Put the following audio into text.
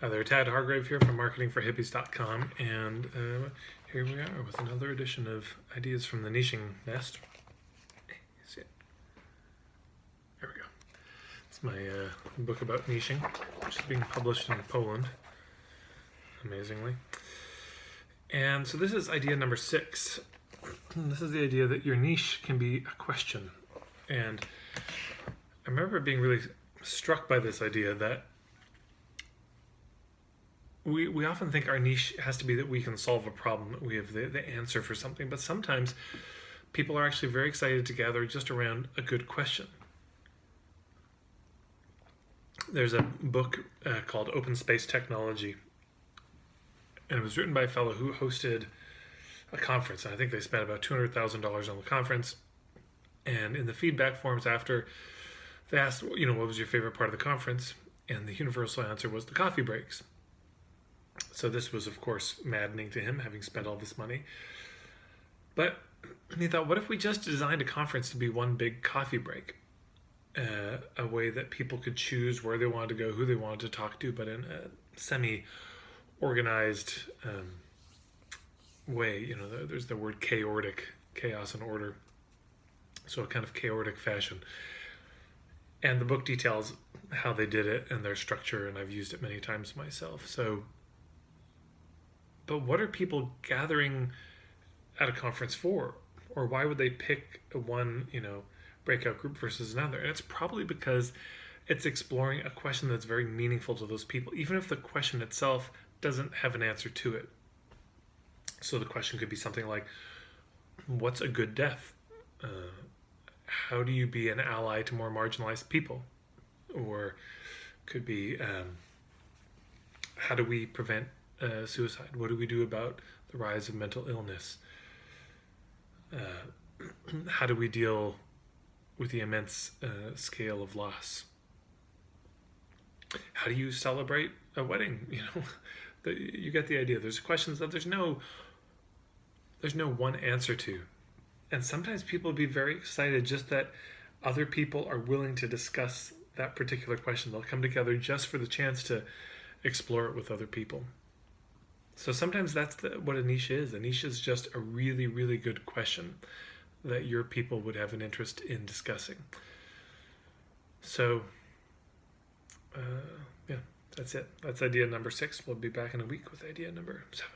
Hi there, Tad Hargrave here from marketingforhippies.com, and here we are with another edition of Ideas from the Niching Nest. See it? There we go. It's my book about niching, which is being published in Poland, amazingly. And so this is idea number 6. This is the idea that your niche can be a question. And I remember being really struck by this idea that we often think our niche has to be that we can solve a problem, that we have the answer for something, but sometimes people are actually very excited to gather just around a good question. There's a book called Open Space Technology, and it was written by a fellow who hosted a conference. I think they spent about $200,000 on the conference, and in the feedback forms after, they asked, what was your favorite part of the conference? And the universal answer was the coffee breaks. So this was, of course, maddening to him, having spent all this money. But he thought, what if we just designed a conference to be one big coffee break? A way that people could choose where they wanted to go, who they wanted to talk to, but in a semi-organized way. There's the word chaotic, chaos and order. So a kind of chaotic fashion. And the book details how they did it and their structure, and I've used it many times myself. But what are people gathering at a conference for? Or why would they pick one, breakout group versus another? And it's probably because it's exploring a question that's very meaningful to those people, even if the question itself doesn't have an answer to it. So the question could be something like, what's a good death? How do you be an ally to more marginalized people? Or could be, how do we prevent suicide? What do we do about the rise of mental illness? How do we deal with the immense scale of loss? How do you celebrate a wedding? You get the idea. There's questions that there's no one answer to. And sometimes people will be very excited just that other people are willing to discuss that particular question. They'll come together just for the chance to explore it with other people. So sometimes that's what a niche is. A niche is just a really, really good question that your people would have an interest in discussing. So, yeah, that's it. That's idea number 6. We'll be back in a week with idea number 7.